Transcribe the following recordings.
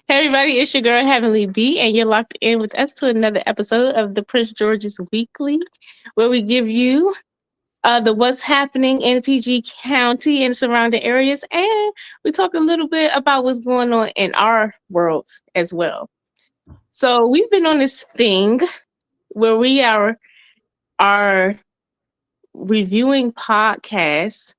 Hey everybody, it's your girl Heavenly B, and you're locked in with us to another episode of the Prince George's Weekly, where we give you the what's happening in PG County and surrounding areas, and we talk a little bit about what's going on in our world as well. So we've been on this thing where we are reviewing podcasts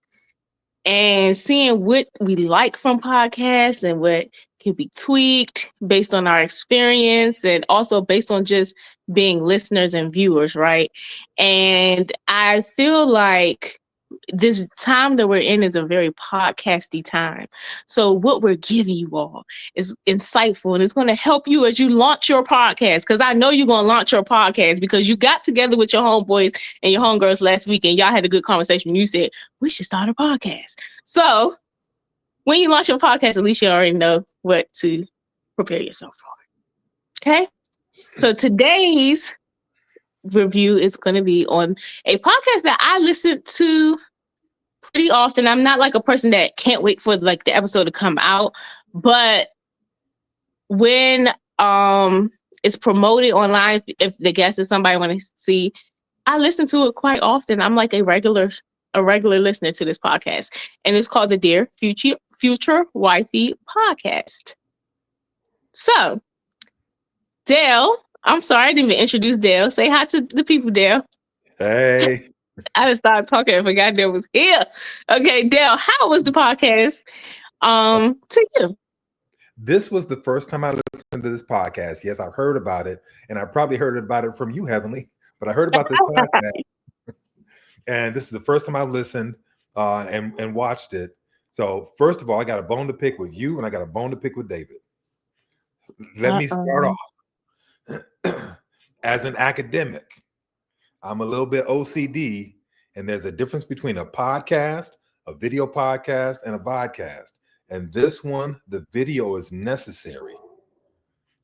and seeing what we like from podcasts and what can be tweaked based on our experience and also based on just being listeners and viewers, right? And I feel like this time that we're in is a very podcasty time. So what we're giving you all is insightful and it's going to help you as you launch your podcast. Because I know you're going to launch your podcast because you got together with your homeboys and your homegirls last week and y'all had a good conversation. You said, we should start a podcast. So when you launch your podcast, at least you already know what to prepare yourself for. Okay. So today's review is going to be on a podcast that I listen to pretty often. I'm not like a person that can't wait for like the episode to come out, but when it's promoted online, if the guest is somebody I want to see, I listen to it quite often. I'm like a regular listener to this podcast, and it's called the Dear Future Wifey podcast. So, Dale, I'm sorry I didn't even introduce Dale. Say hi to the people, Dale. Hey, I just started talking and forgot Dale was here. Okay, Dale, how was the podcast to you? this was the first time I listened to this podcast. Yes, I've heard about it, and I probably heard about it from you, Heavenly, but I heard about this podcast, and this is the first time I've listened and watched it. So, first of all, I got a bone to pick with you, and I got a bone to pick with David. Let me start Uh-oh. off. As an academic, I'm a little bit OCD, and there's a difference between a podcast, a video podcast, and a podcast. And this one, the video is necessary.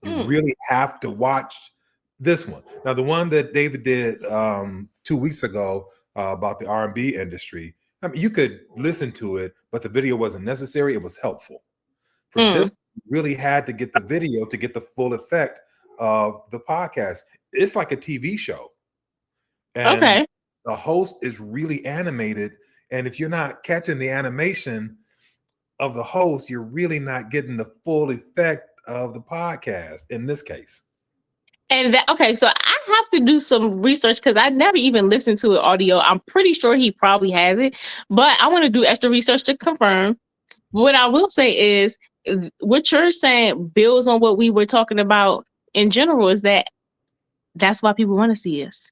You Mm, really have to watch this one. Now, the one that David did 2 weeks ago about the R&B industry, I mean, you could listen to it, but the video wasn't necessary. It was helpful. For mm. this, you really had to get the video to get the full effect of the podcast. It's like a TV show, and Okay. the host is really animated. And if you're not catching the animation of the host, you're really not getting the full effect of the podcast in this case. And that okay, so I have to do some research because I never even listened to it audio. I'm pretty sure he probably has it, but I want to do extra research to confirm. What I will say is what you're saying builds on what we were talking about in general is that that's why people want to see us.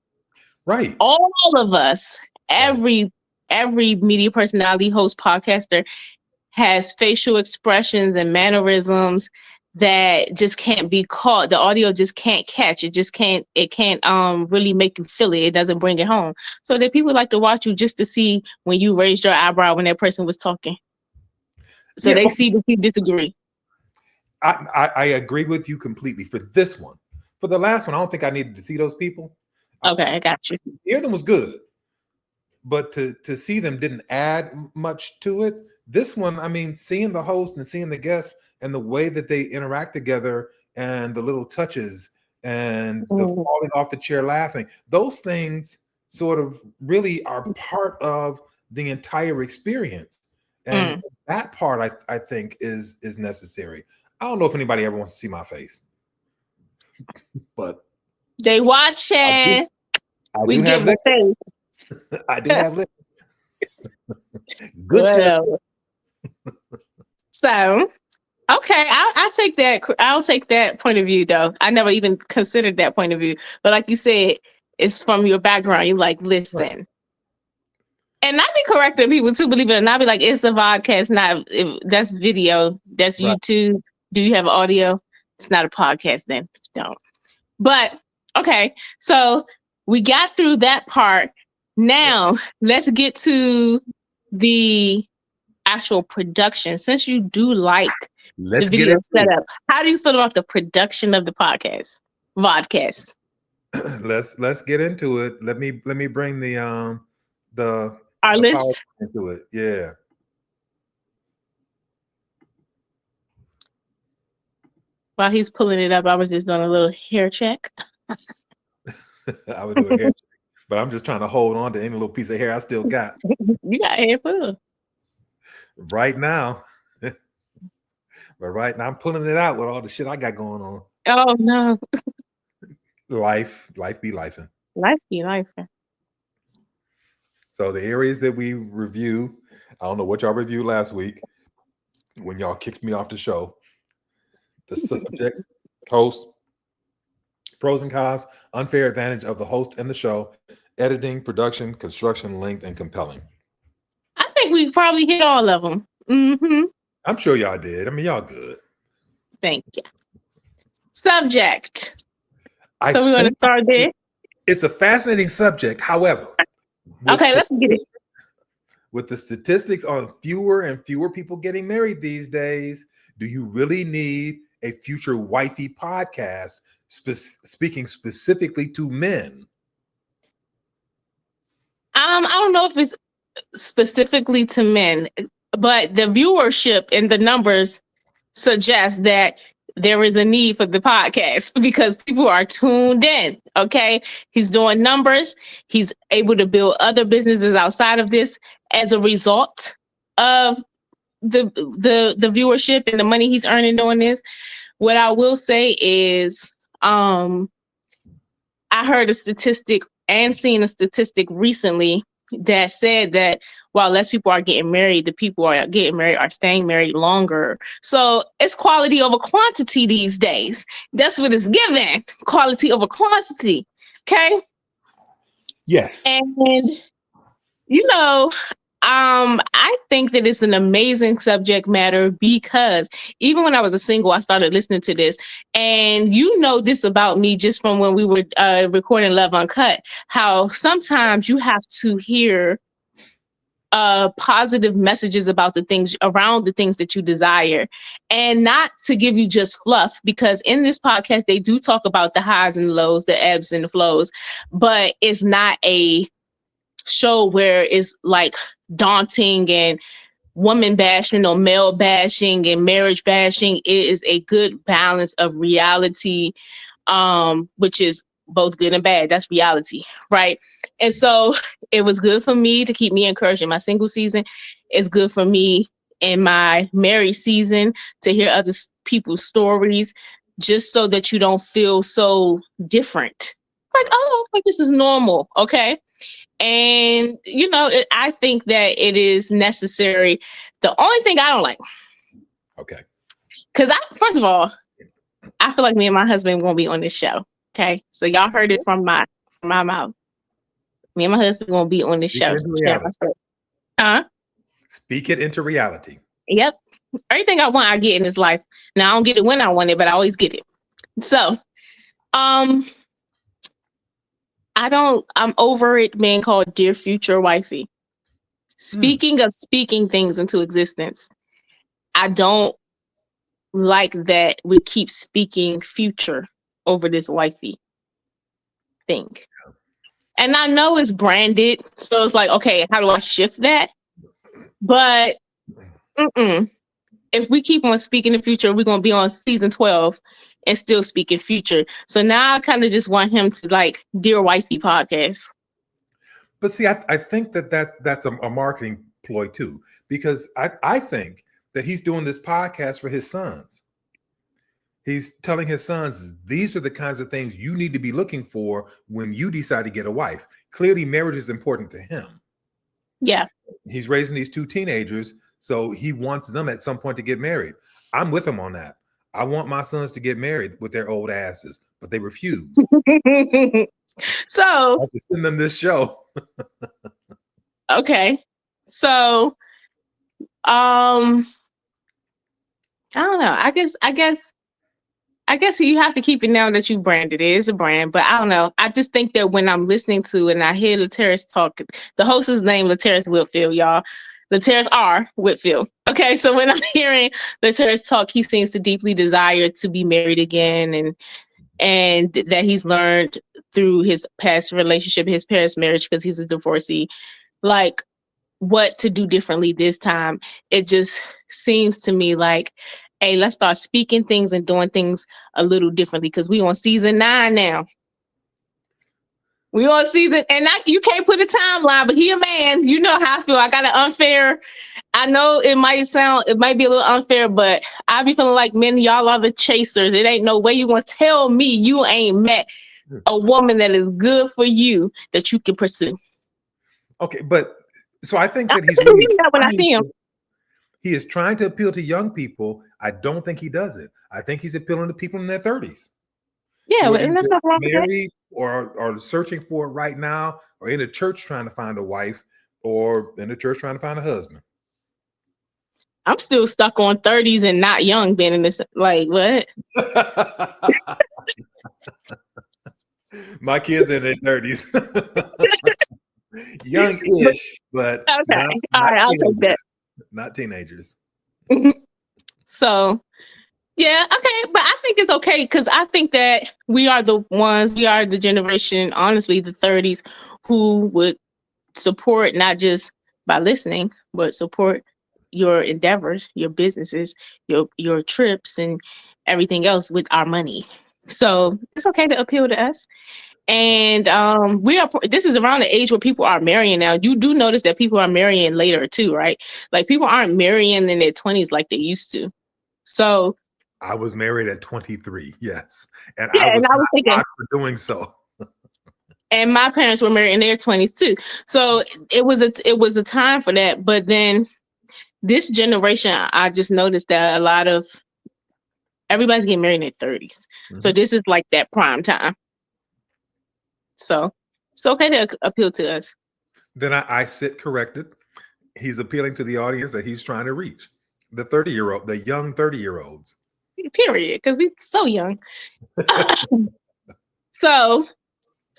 Right. All of us, Right. every media personality, host, podcaster has facial expressions and mannerisms that just can't be caught. The audio just can't catch. It can't really make you feel it. It doesn't bring it home. So that people like to watch you just to see when you raised your eyebrow when that person was talking. So Yeah. they Okay. see that you disagree. I agree with you completely for this one. For the last one, I don't think I needed to see those people. Okay, I got you. The other one was good, but to see them didn't add much to it. This one, I mean, seeing the host and seeing the guests and the way that they interact together and the little touches and the Mm, falling off the chair laughing, those things sort of really are part of the entire experience. And mm. that part I think is necessary. I don't know if anybody ever wants to see my face, but They I do watching. I We do have give a liquor. face. I do have liquor. Good stuff. Whatever. So okay, I'll take that. I'll take that point of view, though. I never even considered that point of view. But like you said, it's from your background. You're like, Right. listen. And I be correcting people too, believe it or not. I be like, it's a podcast, not that's video, that's Right. YouTube. Do you have audio? It's not a podcast then. Don't. But okay, so we got through that part. Now let's get to the actual production. Since you do like the Let's get video into setup, how do you feel about the production of the vodcast? it. Let's get into it. Let me bring the Our power list. into it. Yeah. While he's pulling it up, I was just doing a little hair check. I would do a hair check, but I'm just trying to hold on to any little piece of hair I still got You got hair full. right now. But right now, I'm pulling it out with all the shit I got going on. Oh no, Life be lifing. life be life. So the areas that we review, I don't know what y'all reviewed last week when y'all kicked me off the show. The subject, host, pros and cons, unfair advantage of the host and the show, editing, production, construction, length, and compelling. I think we probably hit all of them. Mm-hmm. I'm sure y'all did. I mean, y'all good. Thank you. Subject. I So we're going to think start there. it's a fascinating subject. However, Okay, let's get it. With the statistics on fewer and fewer people getting married these days, do you really need a future wifey podcast speaking specifically to men? I don't know if it's specifically to men, but the viewership and the numbers suggest that there is a need for the podcast because people are tuned in. Okay, he's doing numbers. He's able to build other businesses outside of this as a result of the viewership and the money he's earning doing this. What I will say is, I heard a statistic and seen a statistic recently that said that while less people are getting married, the people are getting married are staying married longer. So it's quality over quantity these days. That's what it's given. Quality over quantity. Okay. Yes. And you know, I think that it's an amazing subject matter because even when I was a single, I started listening to this. And you know this about me just from when we were recording Love Uncut, how sometimes you have to hear positive messages about the things around the things that you desire, and not to give you just fluff, because in this podcast, they do talk about the highs and lows, the ebbs and the flows, but it's not a show where it's like daunting and woman bashing or male bashing and marriage bashing. It is a good balance of reality, which is both good and bad. That's reality, right? And so it was good for me to keep me encouraged in my single season. It's good for me in my married season to hear other people's stories, just so that you don't feel so different. Like, oh, like this is normal, okay? And I think that it is necessary. The only thing I don't like, Okay. because first of all, I feel like me and my husband won't be on this show. Okay, so y'all heard it from my mouth. Me and my husband won't be on this Speak show. it into reality. Speak it into reality. Yep. Everything I want, I get in this life. Now I don't get it when I want it, but I always get it. So, I'm over it being called Dear Future Wifey. Speaking of speaking things into existence, I don't like that we keep speaking future over this wifey thing. And I know it's branded, so it's like, okay, how do I shift that? But if we keep on speaking the future, we're going to be on season 12 and still speaking future. So now I kind of just want him to like Dear Wifey podcast. But see, I think that's a marketing ploy too, because I think that he's doing this podcast for his sons. He's telling his sons, these are the kinds of things you need to be looking for when you decide to get a wife. Clearly, marriage is important to him. Yeah. He's raising these two teenagers, so he wants them at some point to get married. I'm with him on that. I want my sons to get married with their old asses, but they refuse. So I have to send them this show. Okay. So I don't know. I guess you have to keep it now that you branded it. It's a brand, but I don't know. I just think that when I'm listening to and I hear Laterris talk, the host is named Laterris Whitfield, y'all. Laterris R. Whitfield. Okay, so when I'm hearing Laterris talk, he seems to deeply desire to be married again, and that he's learned through his past relationship, his parents' marriage, because he's a divorcee, like what to do differently this time. It just seems to me like hey, let's start speaking things and doing things a little differently because we on season 9 now. We on season, and you can't put a timeline, but he a man. You know how I feel. I got an unfair. I know it might be a little unfair, but I be feeling like men, y'all are the chasers. It ain't no way you gonna tell me you ain't met a woman that is good for you that you can pursue. Okay, but so I think I that he's can really believe that when I trying see him. to, he is trying to appeal to young people. I don't think he does it. I think he's appealing to people in their 30s Yeah, who are and that's either not wrong with that. married or are searching for it right now, or in a church trying to find a wife, or in the church trying to find a husband. I'm still stuck on 30s and not young being in this. Like, what? My kids in their 30s. But Young-ish, but okay, all not right, I'll take that. teenagers. Not teenagers. So, yeah, okay, but I think it's okay because I think that we are the generation, honestly, the 30s, who would support not just by listening, but support your endeavors, your businesses, your trips, and everything else with our money. So it's okay to appeal to us. And this is around the age where people are marrying now. You do notice that people are marrying later too, right? Like people aren't marrying in their 20s like they used to. So I was married at 23, yes, and I yeah, was and I was not thinking, hot for doing so. and my parents were married in their 20s too. So it was a time for that. But then this generation, I just noticed that a lot of everybody's getting married in their 30s. So Mhm. this is like that prime time. So it's okay to appeal to us. Then I sit corrected. He's appealing to the audience that he's trying to reach. The 30-year-old, the young 30-year-olds. Period. Because we're so young. So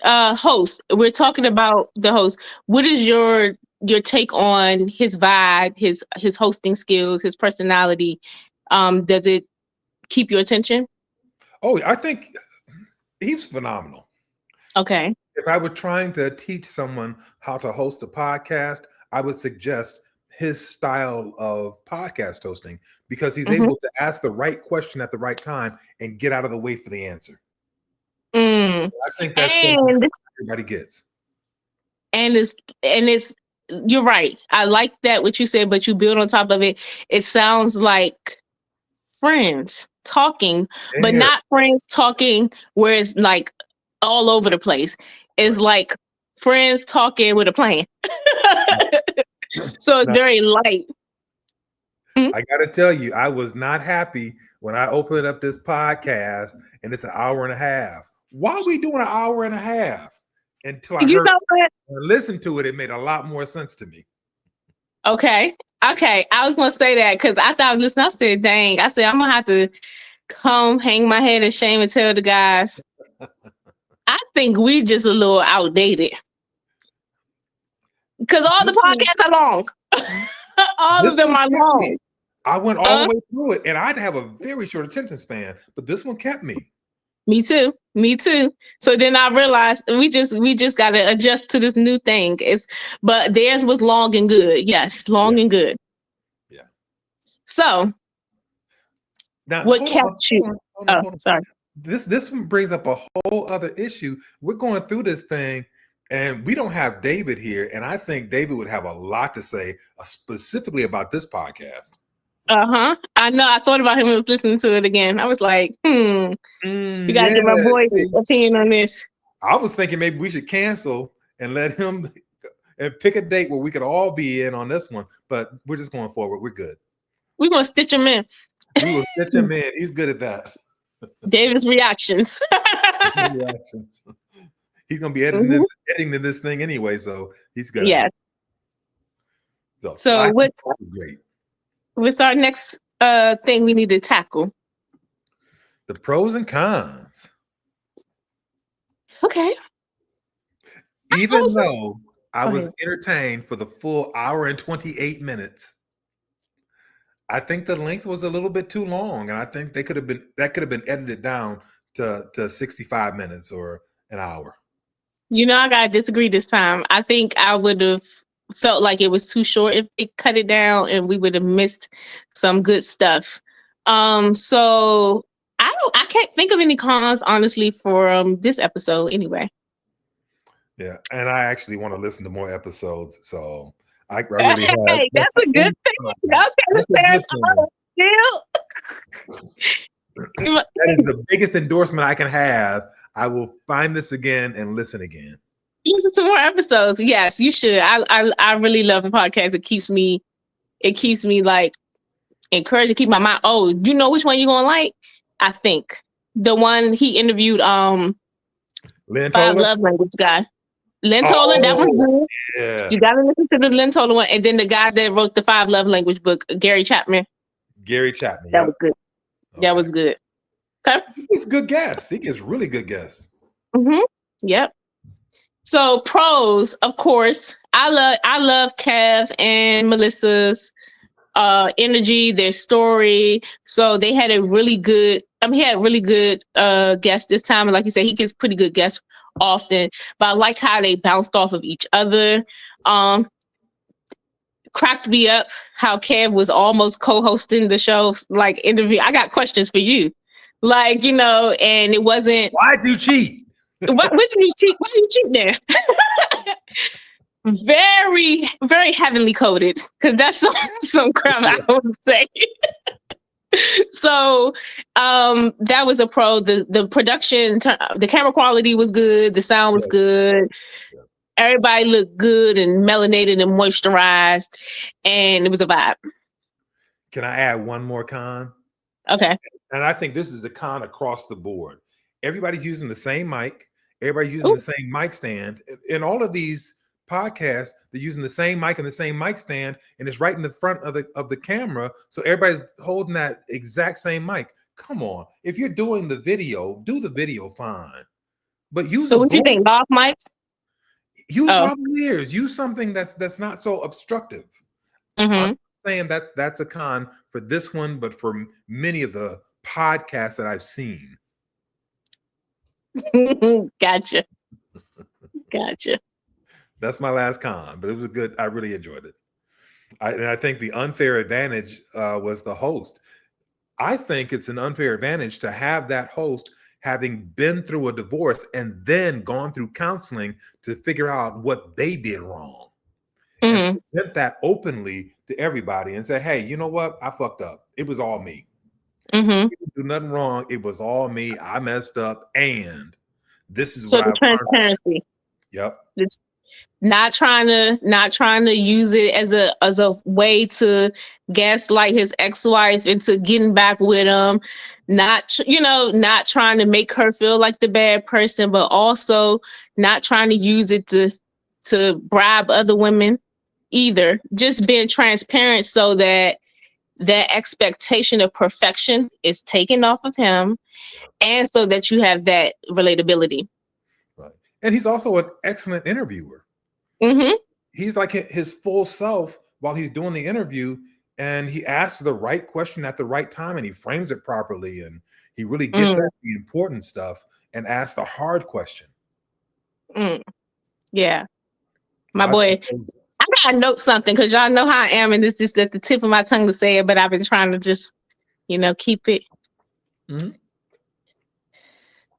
host, we're talking about the host. What is your take on his vibe, his hosting skills, his personality? Does it keep your attention? Oh, I think he's phenomenal. Okay. If I were trying to teach someone how to host a podcast, I would suggest his style of podcast hosting because he's Mm-hmm. able to ask the right question at the right time and get out of the way for the answer. Mm. I think that's something And everybody gets. and it's you're right. I like that what you said, but you build on top of it. It sounds like friends talking, but There, not friends talking where it's like all over the place. It's right. like friends talking with a plan. So it's Now, very light. Mhm. I got to tell you, I was not happy when I opened up this podcast and it's an hour and a half. Why are we doing an hour and a half? Until I You heard know what? and listened to it, it made a lot more sense to me. Okay. Okay. I was gonna say that because I thought listening, I said, dang, I said I'm gonna have to come hang my head in shame and tell the guys. I think we just a little outdated. Because all the This one, podcasts are long. All of this them one are kept long. me. I went all the Uh, way through it, and I'd have a very short attention span, but this one kept me. me too. Me too. So then I realized we just gotta adjust to this new thing. But theirs was long and good. Yes, Yeah, long and good. yeah. So Now what hold on, kept you? Oh, hold on. sorry. This one brings up a whole other issue. We're going through this thing, and we don't have David here, and I think David would have a lot to say specifically about this podcast. Uh-huh. I know. I thought about him and was listening to it again. I was like, we gotta Yeah, get my boy see, opinion on this. I was thinking maybe we should cancel and let him and pick a date where we could all be in on this one. But we're just going forward. We're good. We're gonna stitch him in. We will stitch him in. He's good at that. David's reactions. Reactions. He's gonna be Mhm. editing this thing anyway, so he's good at it. Yes. So I So think what's that's great. what's our next thing we need to tackle? The pros and cons. Okay. Even Also, though I go was ahead. entertained for the full hour and 28 minutes, I think the length was a little bit too long. And I think they could have been edited down to 65 minutes or an hour. You know, I gotta disagree this time. I think I would have felt like it was too short if it cut it down, and we would have missed some good stuff. So I can't think of any cons honestly for this episode anyway. Yeah, and I actually want to listen to more episodes, so I really have. Hey, that's a good thing. Okay, That's a Sarah, good thing. still. That is the biggest endorsement I can have. I will find this again and listen again. Listen to more episodes. Yes, you should. I really love the podcast. It keeps me like encouraged to keep my mind. Oh, you know which one you're gonna like? I think the one he interviewed Lynn five Toler? love language guy. Lynn Toler, that was Oh, good. yeah. You gotta listen to the Lynn Toler one, and then the guy that wrote the five love language book, Gary Chapman. Gary Chapman. That Yep. was good. That Okay. was good. Okay. He's good guests. He gets really good guests. Mm-hmm. Yep. So pros, of course, I love Kev and Melissa's energy, their story. So they had a really good. I mean, he had really good guests this time, and like you said, he gets pretty good guests often. But I like how they bounced off of each other. Cracked me up how Kev was almost co-hosting the show, like interview. I got questions for you, like and it wasn't. Why'd you cheat? What did you cheat? Why did you cheat there? Very, very heavenly coded, because that's some crap I would say. So that was a pro. The production, the camera quality was good, the sound was good. Yeah. Everybody looked good and melanated and moisturized, and it was a vibe. Can I add one more con? Okay. And I think this is a con across the board. Everybody's using the same mic. Everybody's using the same mic stand. In all of these podcasts, they're using the same mic and the same mic stand, and it's right in the front of the camera. So everybody's holding that exact same mic. Come on. If you're doing the video, do the video fine. But use So what you think? Off mics? Use lavaliers. Use something that's not so obstructive. I'm saying that's a con for this one, but for many of the podcasts that I've seen. Gotcha. That's my last con, but it was good. I really enjoyed it. I think the unfair advantage was the host. I think it's an unfair advantage to have that host having been through a divorce and then gone through counseling to figure out what they did wrong. And present that openly to everybody and say, hey, you know what? I fucked up. It was all me. You didn't do nothing wrong. It was all me. I messed up. And this is so what the transparency. Yep. Not trying to use it as a way to gaslight his ex-wife into getting back with him. Not trying to make her feel like the bad person, but also not trying to use it to bribe other women either. Just being transparent so that expectation of perfection is taken off of him, and so that you have that relatability. Right. And he's also an excellent interviewer. He's like his full self while he's doing the interview, and he asks the right question at the right time, and he frames it properly, and he really gets at the important stuff and asks the hard question. Yeah. My boy, I gotta note something, because y'all know how I am, and it's just at the tip of my tongue to say it, but I've been trying to just, keep it.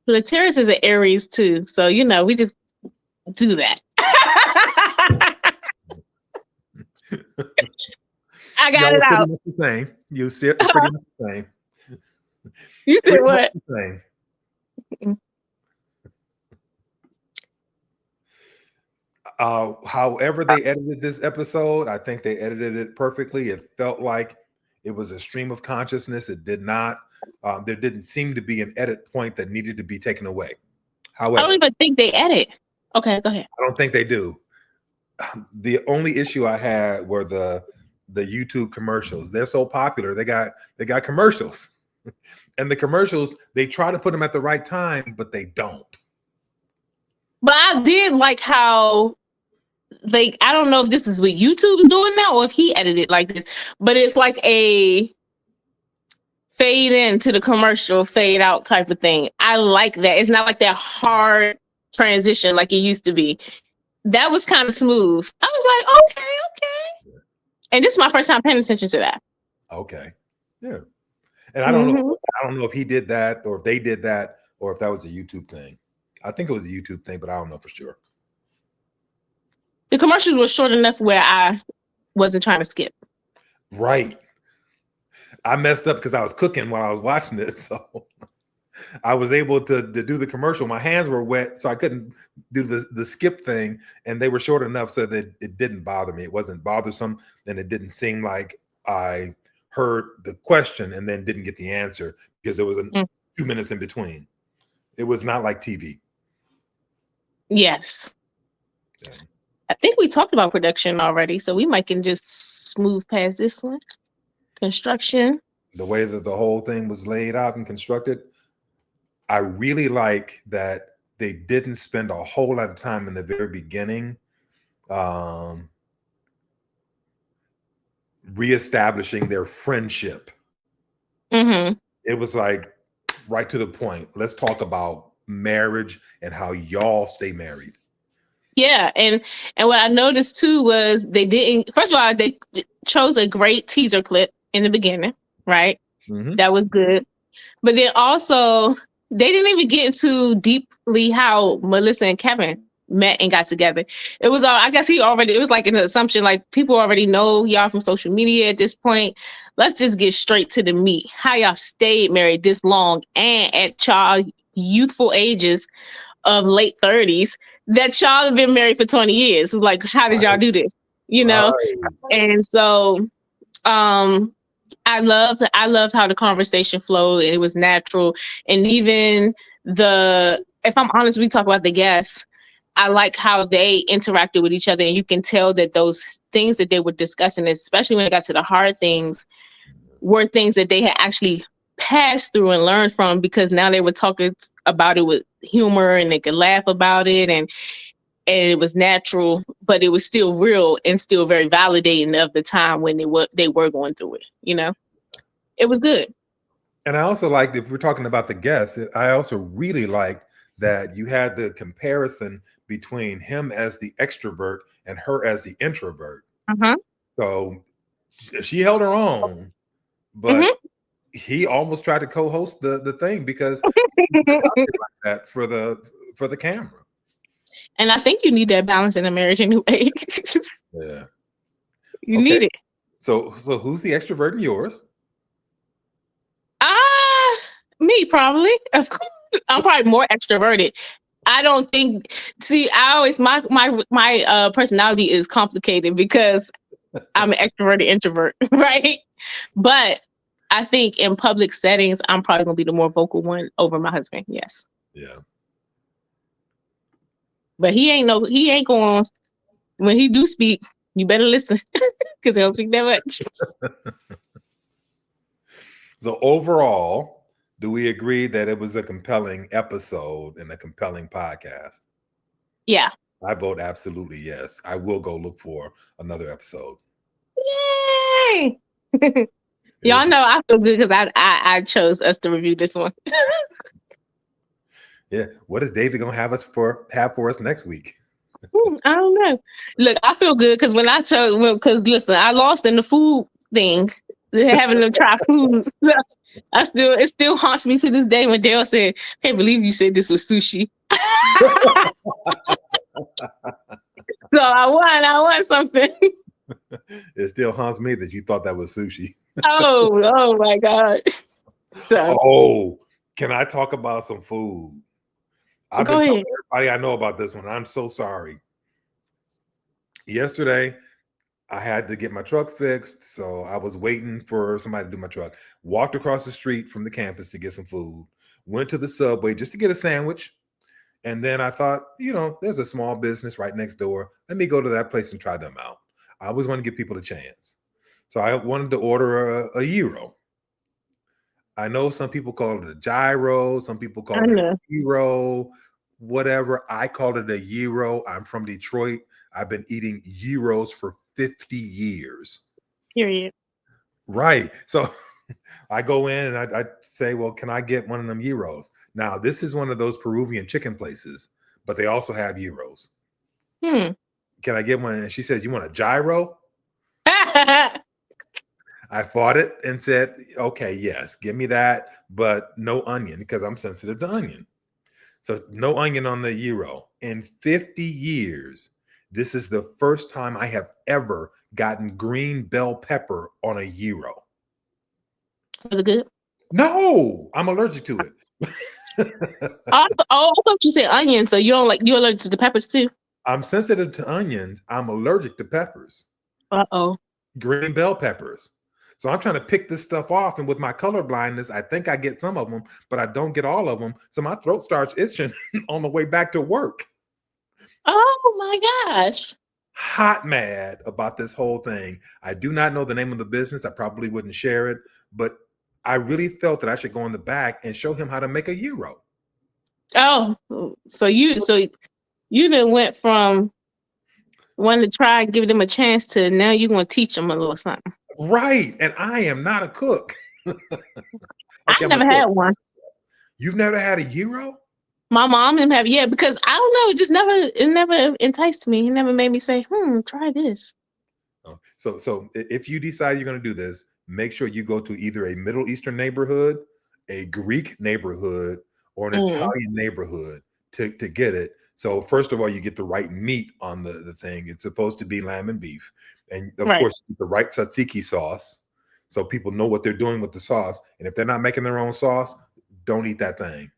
Latirius is an Aries too, so we just do that. I got it out. The same. You see it pretty much the same. You said what? However they edited this episode, I think they edited it perfectly. It felt like it was a stream of consciousness. It did not. There didn't seem to be an edit point that needed to be taken away. However, I don't even think they edit. Okay, go ahead. I don't think they do. The only issue I had were the YouTube commercials. They're so popular. They got commercials, and the commercials, they try to put them at the right time, but they don't. But I did like how I don't know if this is what YouTube is doing now or if he edited like this, but it's like a fade into the commercial, fade out type of thing. I like that. It's not like that hard transition like it used to be. That was kind of smooth. I was like, okay. And this is my first time paying attention to that. Okay. Yeah. And Mm-hmm. I don't know if he did that or if they did that or if that was a YouTube thing. I think it was a YouTube thing, but I don't know for sure. The commercials were short enough where I wasn't trying to skip. Right. I messed up because I was cooking while I was watching it. So I was able to do the commercial. My hands were wet, so I couldn't do the skip thing. And they were short enough so that it didn't bother me. It wasn't bothersome. And it didn't seem like I heard the question and then didn't get the answer because there was 2 minutes in between. It was not like TV. Yes. Yeah. I think we talked about production already, so we might can just move past this one. Construction. The way that the whole thing was laid out and constructed, I really like that they didn't spend a whole lot of time in the very beginning reestablishing their friendship. Mm-hmm. It was like right to the point. Let's talk about marriage and how y'all stay married. Yeah, and what I noticed too was they didn't. First of all, they chose a great teaser clip in the beginning, right? Mm-hmm. That was good. But then also, they didn't even get into deeply how Melissa and Kevin met and got together. It was, I guess it was like an assumption, like people already know y'all from social media at this point. Let's just get straight to the meat. How y'all stayed married this long and at y'all youthful ages of late 30s, that y'all have been married for 20 years. Like, how did y'all do this? You know? Right. And so, I loved how the conversation flowed and it was natural. And even if I'm honest, we talk about the guests. I like how they interacted with each other, and you can tell that those things that they were discussing, especially when it got to the hard things, were things that they had actually passed through and learned from, because now they were talking about it with humor and they could laugh about it, and it was natural, but it was still real and still very validating of the time when they were going through it. You know, it was good. And I also liked, if we're talking about the guests, I also really liked that you had the comparison between him as the extrovert and her as the introvert. Uh-huh. So she held her own, but Mm-hmm. he almost tried to co-host the thing because like that for the camera. And I think you need that balance in a marriage anyway. Yeah. You Okay. need it. So who's the extrovert in yours? Me probably. Of course, I'm probably more extroverted. I don't think. See, I always my personality is complicated because I'm an extroverted introvert, right? But I think in public settings, I'm probably gonna be the more vocal one over my husband. Yes, Yeah. but he ain't going. When he do speak, you better listen because he don't speak that much. So overall, do we agree that it was a compelling episode and a compelling podcast? Yeah. I vote absolutely yes. I will go look for another episode. Yay! It Y'all was, know I feel good because I chose us to review this one. yeah. What is David gonna have for us next week? I don't know. Look, I feel good because when I chose, because listen, I lost in the food thing, having to try foods. It still haunts me to this day when Dale said, "Can't believe you said this was sushi." So I won something. It still haunts me that you thought that was sushi. Oh my God. So Oh, can I talk about some food? I've go been telling ahead. everybody I know about this one. I'm so sorry. Yesterday, I had to get my truck fixed, so I was waiting for somebody to do my truck. Walked across the street from the campus to get some food. Went to the Subway just to get a sandwich. And then I thought, there's a small business right next door. Let me go to that place and try them out. I always want to give people a chance. So I wanted to order a gyro. I know some people call it a gyro. Some people I call it a know. gyro, whatever. I called it a gyro. I'm from Detroit. I've been eating gyros for 50 years. Period. Right. So I go in and I say, well, can I get one of them gyros? Now, this is one of those Peruvian chicken places, but they also have gyros. Can I get one? And she says, you want a gyro? I fought it and said, okay, yes, give me that, but no onion because I'm sensitive to onion. So no onion on the gyro. In 50 years, this is the first time I have ever gotten green bell pepper on a gyro. Was it good? No, I'm allergic to it. I thought you said onion, so you're allergic to the peppers too. I'm sensitive to onions. I'm allergic to peppers, Uh-oh. green bell peppers. So I'm trying to pick this stuff off. And with my color blindness, I think I get some of them, but I don't get all of them. So my throat starts itching on the way back to work. Oh my gosh. Hot mad about this whole thing. I do not know the name of the business. I probably wouldn't share it, but I really felt that I should go in the back and show him how to make a gyro. Oh, so you done went from wanting to try and give them a chance to now you're going to teach them a little something. Right. And I am not a cook. I never had one. You've never had a gyro? My mom didn't have because I don't know, it never enticed me. It never made me say, try this. Oh, so if you decide you're going to do this, make sure you go to either a Middle Eastern neighborhood, a Greek neighborhood, or an Italian neighborhood to get it. So first of all, you get the right meat on the thing. It's supposed to be lamb and beef. And of course, you get the right tzatziki sauce. So people know what they're doing with the sauce. And if they're not making their own sauce, don't eat that thing.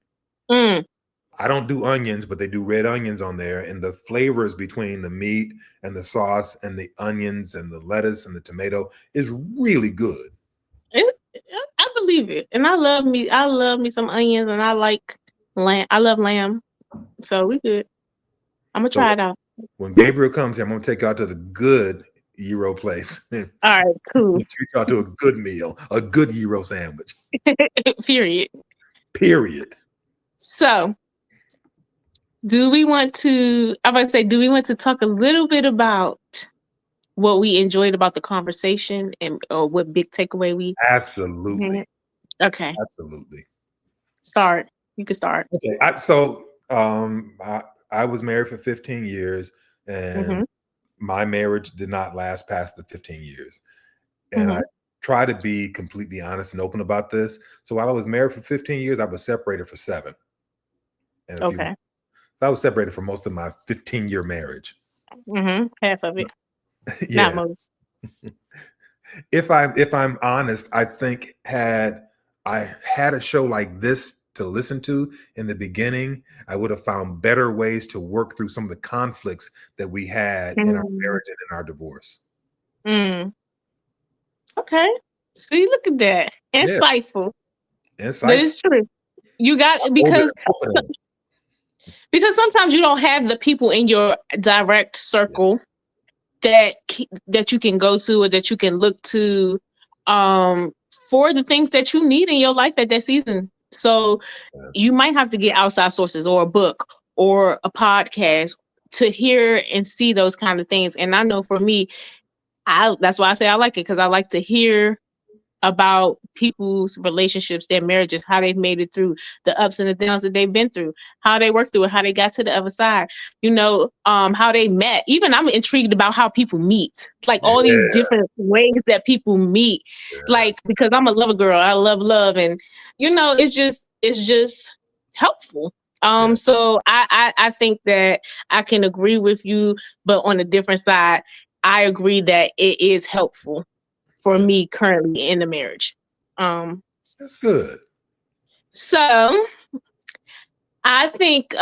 I don't do onions, but they do red onions on there. And the flavors between the meat and the sauce and the onions and the lettuce and the tomato is really good. I believe it. And I love me some onions, and I like lamb. I love lamb. So we good. I'm going to try it out. When Gabriel comes here, I'm going to take you out to the good gyro place. All right, cool. Treat you out to a good meal, a good gyro sandwich. Period. So, do we want to talk a little bit about what we enjoyed about the conversation or what big takeaway we Absolutely. Okay. Absolutely. Start. You can start. Okay. I was married for 15 years and my marriage did not last past the 15 years. And I try to be completely honest and open about this. So while I was married for 15 years, I was separated for 7. And so I was separated for most of my 15-year marriage. Half of it. Yeah. Not most. If I'm honest, I think had I had a show like this to listen to in the beginning, I would have found better ways to work through some of the conflicts that we had in our marriage and in our divorce. Okay. See, look at that. Insightful. Insightful. But it's true. You got because sometimes you don't have the people in your direct circle that you can go to or that you can look to for the things that you need in your life at that season. So you might have to get outside sources or a book or a podcast to hear and see those kind of things. And I know for me, that's why I say I like it, because I like to hear about people's relationships, their marriages, how they've made it through the ups and the downs that they've been through, how they worked through it, how they got to the other side, how they met. Even I'm intrigued about how people meet, like all these different ways that people meet, like, because I'm a lover girl, I love love, and it's just helpful. So I think that I can agree with you, but on a different side, I agree that it is helpful for me currently in the marriage. That's good. So I think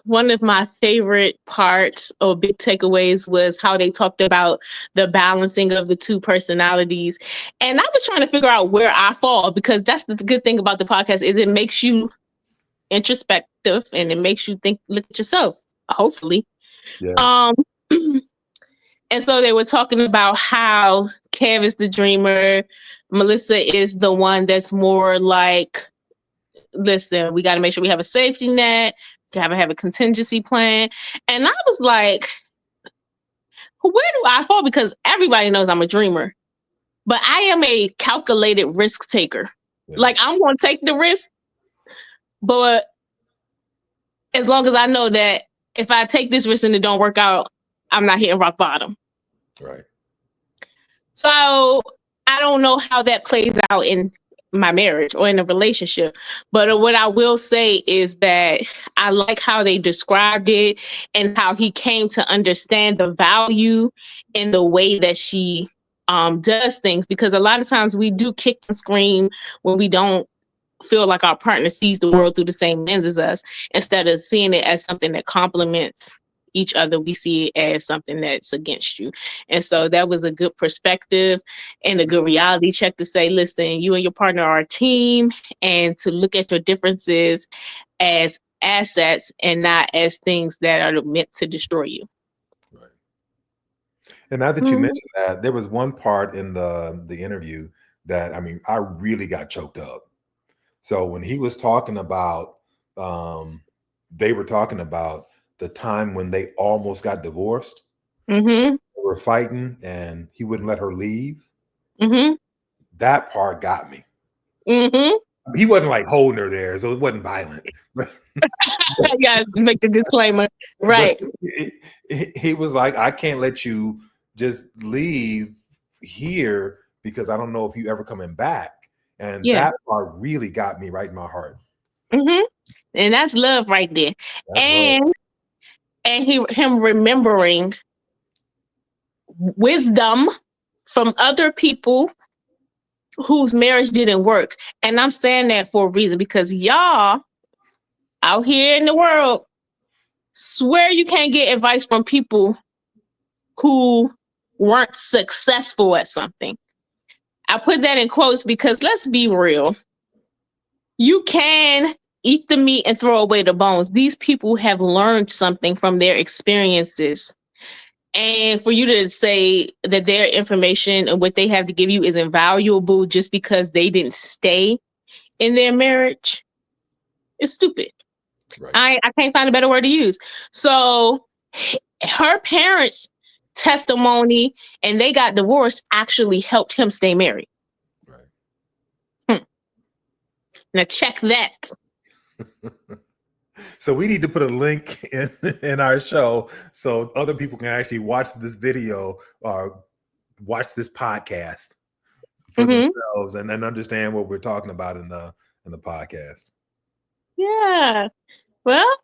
one of my favorite parts or big takeaways was how they talked about the balancing of the two personalities. And I was trying to figure out where I fall, because that's the good thing about the podcast is it makes you introspective and it makes you look at yourself, hopefully. Yeah. And so they were talking about how Kev is the dreamer. Melissa is the one that's more like, listen, we got to make sure we have a safety net, have a contingency plan. And I was like, where do I fall? Because everybody knows I'm a dreamer, but I am a calculated risk taker. Yeah. Like, I'm going to take the risk, but as long as I know that if I take this risk and it don't work out, I'm not hitting rock bottom. Right. So I don't know how that plays out in my marriage or in a relationship. But what I will say is that I like how they described it and how he came to understand the value in the way that she does things. Because a lot of times we do kick and scream when we don't feel like our partner sees the world through the same lens as us. Instead of seeing it as something that complements each other, we see it as something that's against you. And so that was a good perspective and a good reality check to say, listen, you and your partner are a team, and to look at your differences as assets and not as things that are meant to destroy you. Right. And now that you Mhm. mentioned that, there was one part in the interview that, I mean, I really got choked up. So when he was talking about, um, they were talking about the time when they almost got divorced. Mhm. They were fighting, and he wouldn't let her leave. Mhm. That part got me. Mhm. He wasn't like holding her there, so it wasn't violent. But Yeah, make the disclaimer. but Right. he was like, I can't let you just leave here because I don't know if you ever coming back. And Yeah. that part really got me right in my heart. Mhm. And that's love right there. That's love. And him remembering wisdom from other people whose marriage didn't work. And I'm saying that for a reason, because y'all out here in the world swear you can't get advice from people who weren't successful at something. I put that in quotes because let's be real. You can eat the meat and throw away the bones. These people have learned something from their experiences. And for you to say that their information and what they have to give you is invaluable just because they didn't stay in their marriage is stupid. Right. I can't find a better word to use. So her parents' testimony and they got divorced actually helped him stay married. Right. Hmm. Now check that. So we need to put a link in our show so other people can actually watch this video or watch this podcast for Hmm. themselves and then understand what we're talking about in the podcast. Yeah. Well,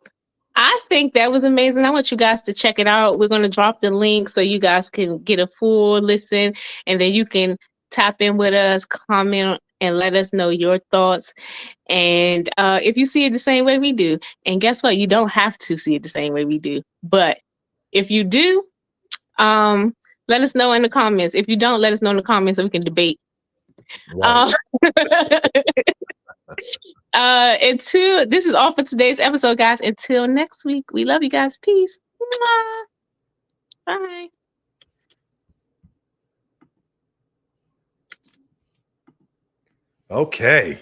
I think that was amazing. I want you guys to check it out. We're going to drop the link so you guys can get a full listen, and then you can tap in with us, comment, and let us know your thoughts. And if you see it the same way we do, and guess what? You don't have to see it the same way we do. But if you do, um, let us know in the comments. If you don't, let us know in the comments so we can debate. Right. Uh, until this is all for today's episode, guys. Until next week, we love you guys. Peace. Mwah. Bye. Okay.